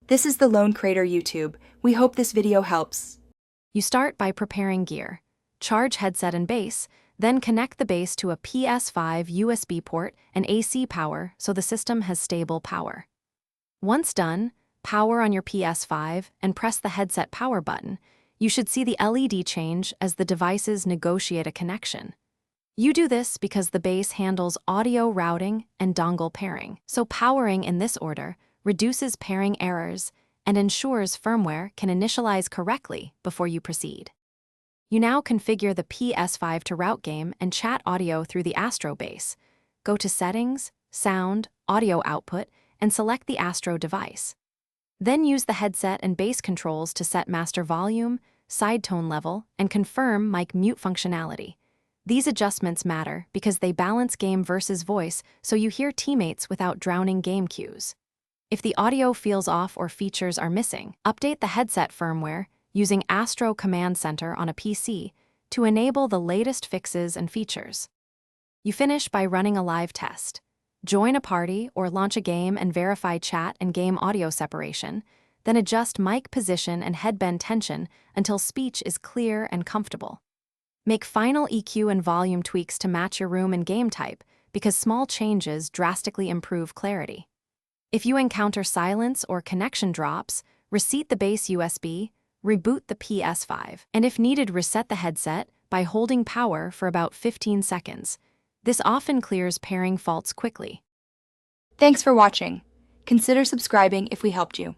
This is the Lone Crater YouTube. We hope this video helps. You start by preparing gear. Charge headset and base, then connect the base to a PS5 USB port and AC power so the system has stable power. Once done, power on your PS5 and press the headset power button. You should see the LED change as the devices negotiate a connection. You do this because the base handles audio routing and dongle pairing, so powering in this order reduces pairing errors and ensures firmware can initialize correctly before you proceed. You now configure the PS5 to route game and chat audio through the Astro base. Go to Settings, Sound, Audio Output, and select the Astro device. Then use the headset and base controls to set master volume, side tone level, and confirm mic mute functionality. These adjustments matter because they balance game versus voice so you hear teammates without drowning game cues. If the audio feels off or features are missing, update the headset firmware using Astro Command Center on a PC to enable the latest fixes and features. You finish by running a live test. Join a party or launch a game and verify chat and game audio separation, then adjust mic position and headband tension until speech is clear and comfortable. Make final EQ and volume tweaks to match your room and game type because small changes drastically improve clarity. If you encounter silence or connection drops, reseat the base USB, reboot the PS5, and if needed, reset the headset by holding power for about 15 seconds. This often clears pairing faults quickly. Thanks for watching. Consider subscribing if we helped you.